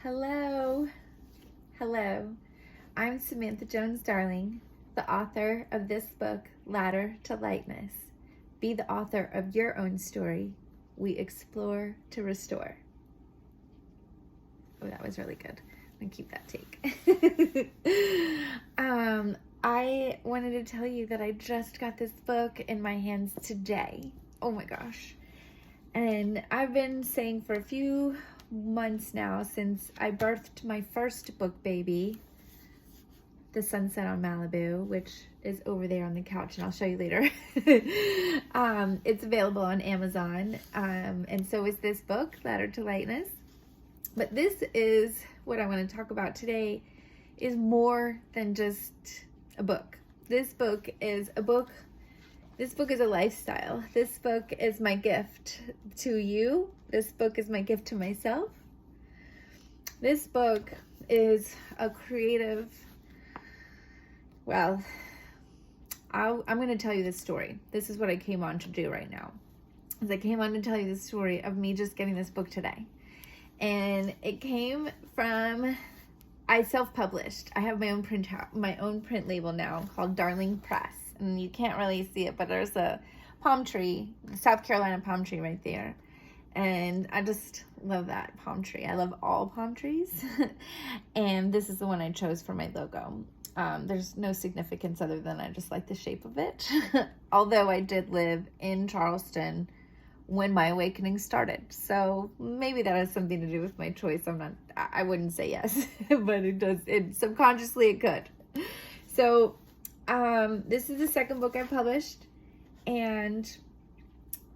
Hello. Hello. I'm Samantha Jones-Darling, the author of this book, Ladder to Lightness. Be the author of your own story. We explore to restore. Oh, that was really good. I'm going to keep that take. I wanted to tell you that I just got this book in my hands today. Oh my gosh. And I've been saying for a few months now, since I birthed my first book baby, The Sunset on Malibu, which is over there on the couch, and I'll show you later. It's available on Amazon, and so is this book, Ladder to Lightness. But this is what I want to talk about today, is more than just a book. This book is a book. This book is a lifestyle. This book is my gift to you. This book is my gift to myself. This book is a creative, well, I'm going to tell you this story. This is what I came on to do right now. I came on to tell you the story of me just getting this book today. And it came from, I self-published. I have my own print label now called Darling Press. And you can't really see it, but there's a palm tree, South Carolina palm tree right there. And I just love that palm tree. I love all palm trees. And this is the one I chose for my logo. There's no significance other than I just like the shape of it. Although I did live in Charleston when my awakening started. So maybe that has something to do with my choice. I wouldn't say yes, but subconsciously it could. So this is the second book I published, and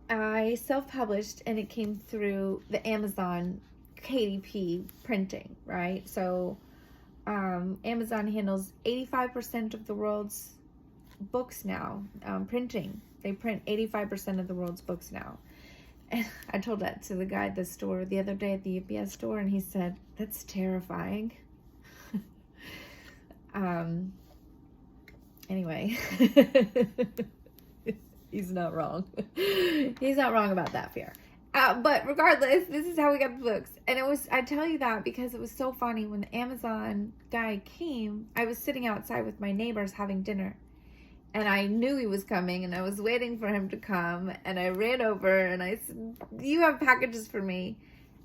I self-published, and it came through the Amazon KDP printing, right? So Amazon handles 85% of the world's books now, printing. They print 85% of the world's books now. And I told that to the guy at the store the other day at the UPS store, and he said, "That's terrifying." Anyway, he's not wrong. He's not wrong about that fear. But regardless, this is how we got the books. And I tell you that because it was so funny. When the Amazon guy came, I was sitting outside with my neighbors having dinner. And I knew he was coming, and I was waiting for him to come. And I ran over, and I said, "You have packages for me?"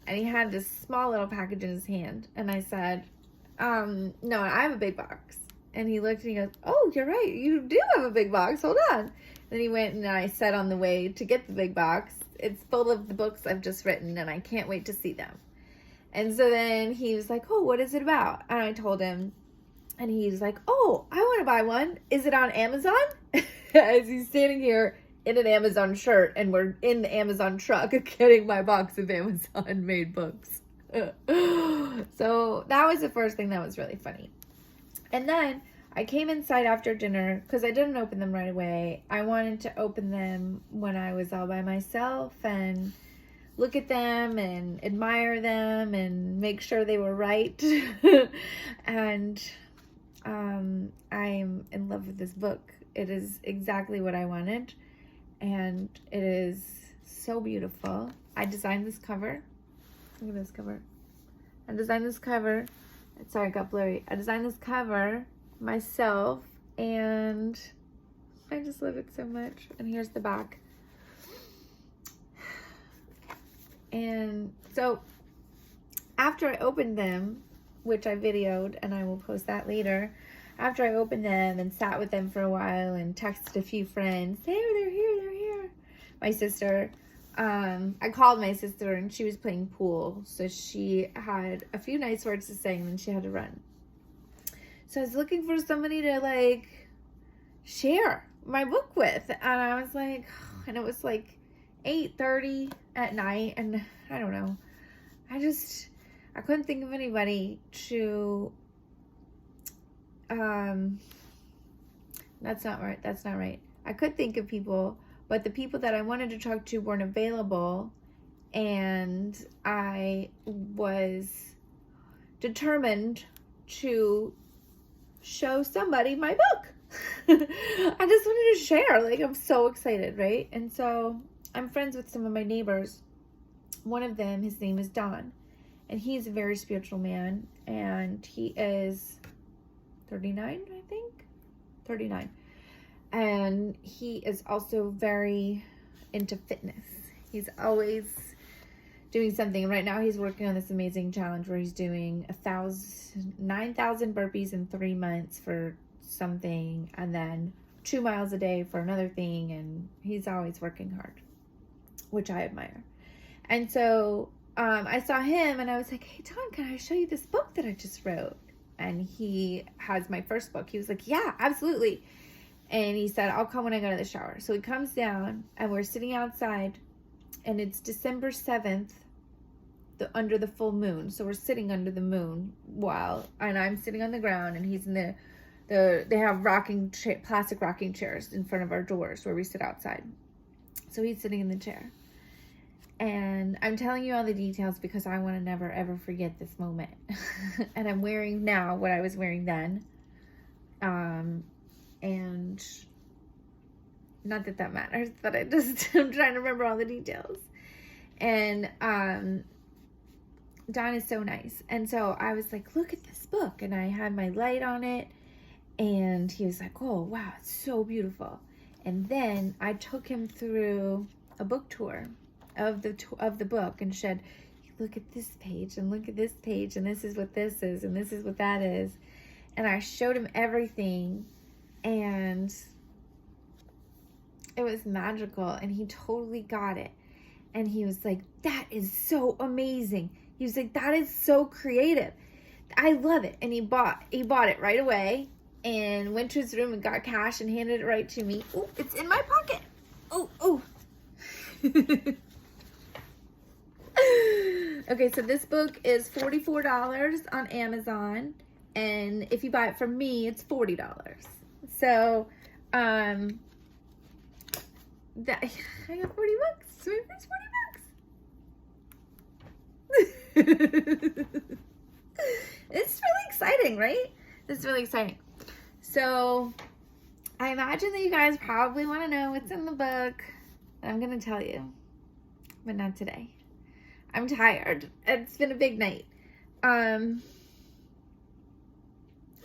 And he had this small little package in his hand. And I said, "No, I have a big box." And he looked and he goes, "Oh, you're right. You do have a big box. Hold on." Then he went, and I said on the way to get the big box, "It's full of the books I've just written, and I can't wait to see them." And so then he was like, "Oh, what is it about?" And I told him, and he's like, "Oh, I want to buy one. Is it on Amazon?" As he's standing here in an Amazon shirt, and we're in the Amazon truck getting my box of Amazon made books. So that was the first thing that was really funny. And then I came inside after dinner because I didn't open them right away. I wanted to open them when I was all by myself and look at them and admire them and make sure they were right. And I'm in love with this book. It is exactly what I wanted, and it is so beautiful. I designed this cover. Look at this cover. I designed this cover. Sorry, it got blurry. I designed this cover myself, and I just love it so much. And here's the back. And so after I opened them, which I videoed, and I will post that later, after I opened them and sat with them for a while and texted a few friends, "Hey, they're here. My sister, I called my sister, and she was playing pool, so she had a few nice words to say, and then she had to run. So I was looking for somebody to share my book with, and I was like, and it was 8:30 at night, and I don't know, I couldn't think of anybody to, that's not right. I could think of people, but the people that I wanted to talk to weren't available, and I was determined to show somebody my book. I just wanted to share. I'm so excited, right? And so I'm friends with some of my neighbors. One of them, his name is Don, and he's a very spiritual man, and he is 39, I think, 39, and he is also very into fitness. He's always doing something. Right now he's working on this amazing challenge where he's doing 9,000 burpees in 3 months for something, and then 2 miles a day for another thing, and he's always working hard, which I admire. And so I saw him and I was like, hey Tom, can I show you this book that I just wrote? And he has my first book. He was like, yeah, absolutely. And he said, I'll come when I go to the shower. So he comes down and we're sitting outside, and it's December 7th, under the full moon. So we're sitting under the moon and I'm sitting on the ground, and he's in they have plastic rocking chairs in front of our doors where we sit outside. So he's sitting in the chair. And I'm telling you all the details because I want to never ever forget this moment. And I'm wearing now what I was wearing then. And not that that matters, but I'm trying to remember all the details. And Don is so nice. And so I was like, look at this book. And I had my light on it. And he was like, oh, wow, it's so beautiful. And then I took him through a book tour of the book and said, look at this page and look at this page, and this is what this is, and this is what that is. And I showed him everything, and it was magical, and he totally got it. And he was like, that is so amazing. He was like, that is so creative. I love it. And he bought it right away and went to his room and got cash and handed it right to me. Oh, it's in my pocket. Oh. Okay, so this book is $44 on Amazon, and if you buy it from me, it's $40. So, that I got 40 bucks. So my first 40 bucks. It's really exciting, right? It's really exciting. So, I imagine that you guys probably want to know what's in the book. I'm going to tell you, but not today. I'm tired. It's been a big night. Oh,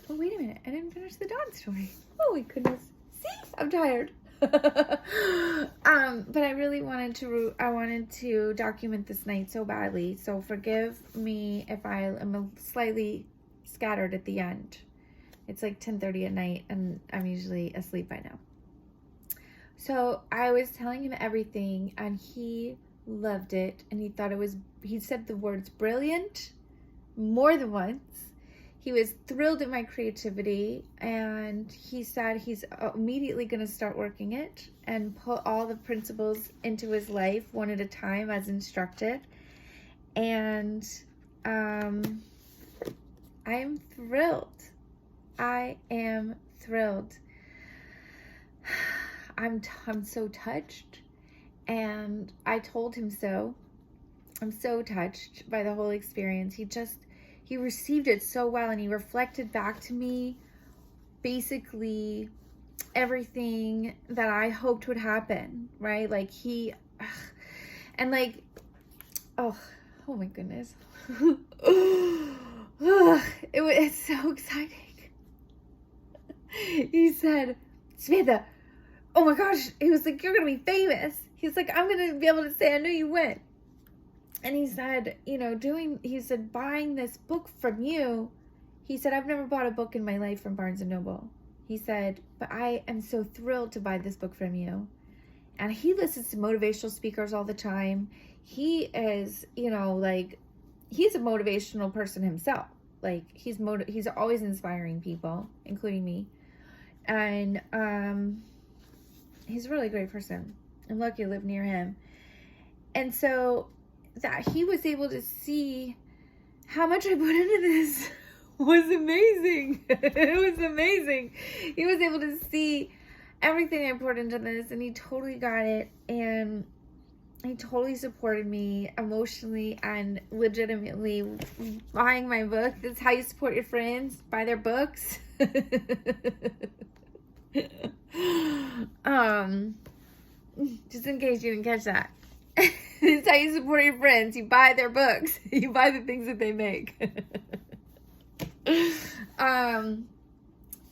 wait a minute. I didn't finish the Dawn story. Oh, my goodness. See? I'm tired. But I really wanted to document this night so badly. So forgive me if I am slightly scattered at the end. It's like 10:30 at night, and I'm usually asleep by now. So I was telling him everything, and he loved it, and he said the words brilliant more than once. He was thrilled at my creativity, and he said he's immediately going to start working it and put all the principles into his life one at a time as instructed. And I am thrilled. I am thrilled. I'm so touched. And I told him so. I'm so touched by the whole experience. He received it so well, and he reflected back to me basically everything that I hoped would happen, right? Like oh my goodness. It's so exciting. He said, Samantha, oh my gosh, he was like, you're going to be famous. He's like, I'm going to be able to say, I knew you went. And he said, buying this book from you, he said, I've never bought a book in my life from Barnes & Noble. He said, but I am so thrilled to buy this book from you. And he listens to motivational speakers all the time. He is, he's a motivational person himself. Like, he's always inspiring people, including me. And he's a really great person. I'm lucky to live near him. And so that he was able to see how much I put into this was amazing. It was amazing. He was able to see everything I poured into this, and he totally got it. And he totally supported me emotionally and legitimately buying my book. That's how you support your friends, buy their books. Just in case you didn't catch that. This is how you support your friends. You buy their books. You buy the things that they make. And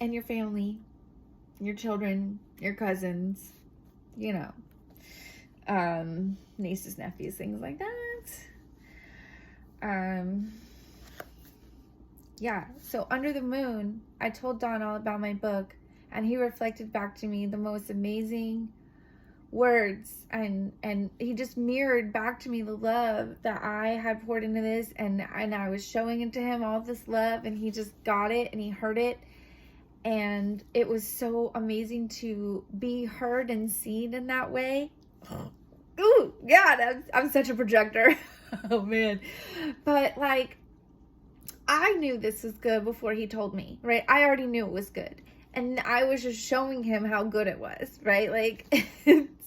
your family, your children, your cousins, you know, nieces, nephews, things like that. Yeah, so Under the Moon, I told Don all about my book, and he reflected back to me the most amazing words, and he just mirrored back to me the love that I had poured into this, and I was showing it to him, all this love, and he just got it, and he heard it, and it was so amazing to be heard and seen in that way. Ooh, God, I'm such a projector. Oh, man. But, like, I knew this was good before he told me, right? I already knew it was good. And I was just showing him how good it was, right? Like,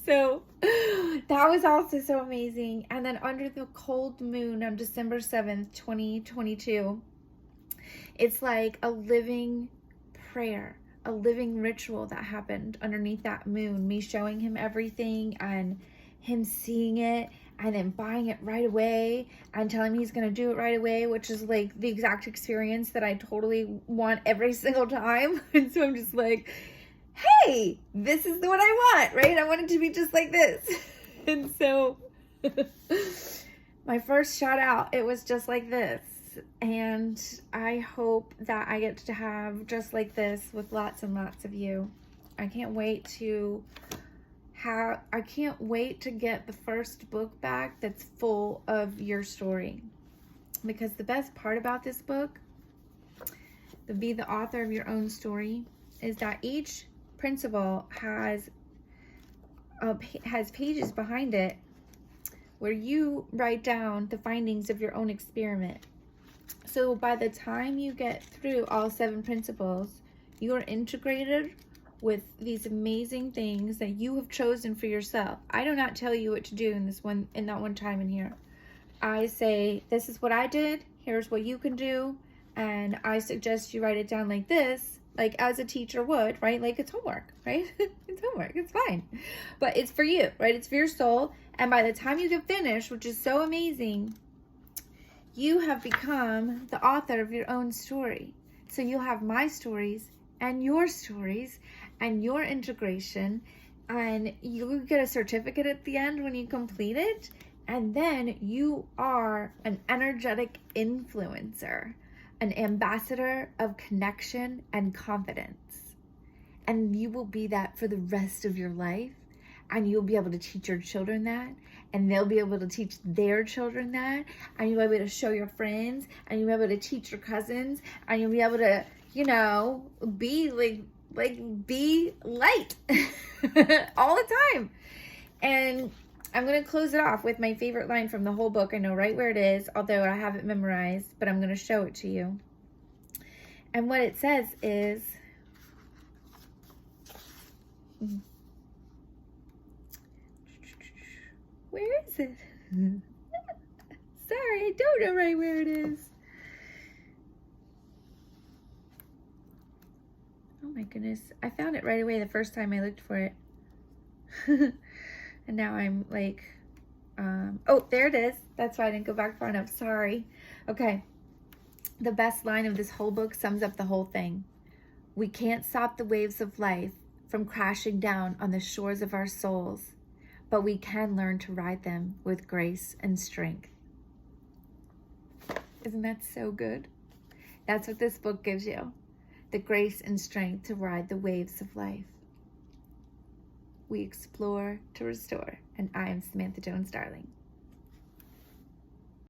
so that was also so amazing. And then Under the Cold Moon on December 7th, 2022, it's like a living prayer, a living ritual that happened underneath that moon. Me showing him everything and him seeing it and then buying it right away and telling me he's going to do it right away, which is like the exact experience that I totally want every single time. And so I'm just like, hey, this is what I want, right? I want it to be just like this. And so my first shout out, it was just like this. And I hope that I get to have just like this with lots and lots of you. I can't wait to get the first book back that's full of your story. Because the best part about this book, to be the author of your own story, is that each principle has pages behind it where you write down the findings of your own experiment. So by the time you get through all 7 principles, you are integrated with these amazing things that you have chosen for yourself. I do not tell you what to do in that one time in here. I say, this is what I did, here's what you can do, and I suggest you write it down like this, like as a teacher would, right? Like it's homework, right? It's homework, it's fine. But it's for you, right? It's for your soul. And by the time you get finished, which is so amazing, you have become the author of your own story. So you'll have my stories and your integration, and you get a certificate at the end when you complete it, and then you are an energetic influencer, an ambassador of connection and confidence. And you will be that for the rest of your life, and you'll be able to teach your children that, and they'll be able to teach their children that, and you'll be able to show your friends, and you'll be able to teach your cousins, and you'll be able to, you know, be be light all the time. And I'm going to close it off with my favorite line from the whole book. I know right where it is, although I have it memorized, but I'm going to show it to you. And what it says is, where is it? Sorry, I don't know right where it is. Oh my goodness. I found it right away the first time I looked for it. And now I'm like, oh, there it is. That's why I didn't go back far enough. Sorry. Okay. The best line of this whole book sums up the whole thing. We can't stop the waves of life from crashing down on the shores of our souls, but we can learn to ride them with grace and strength. Isn't that so good? That's what this book gives you. The grace and strength to ride the waves of life. We explore to restore. And I am Samantha Jones Darling.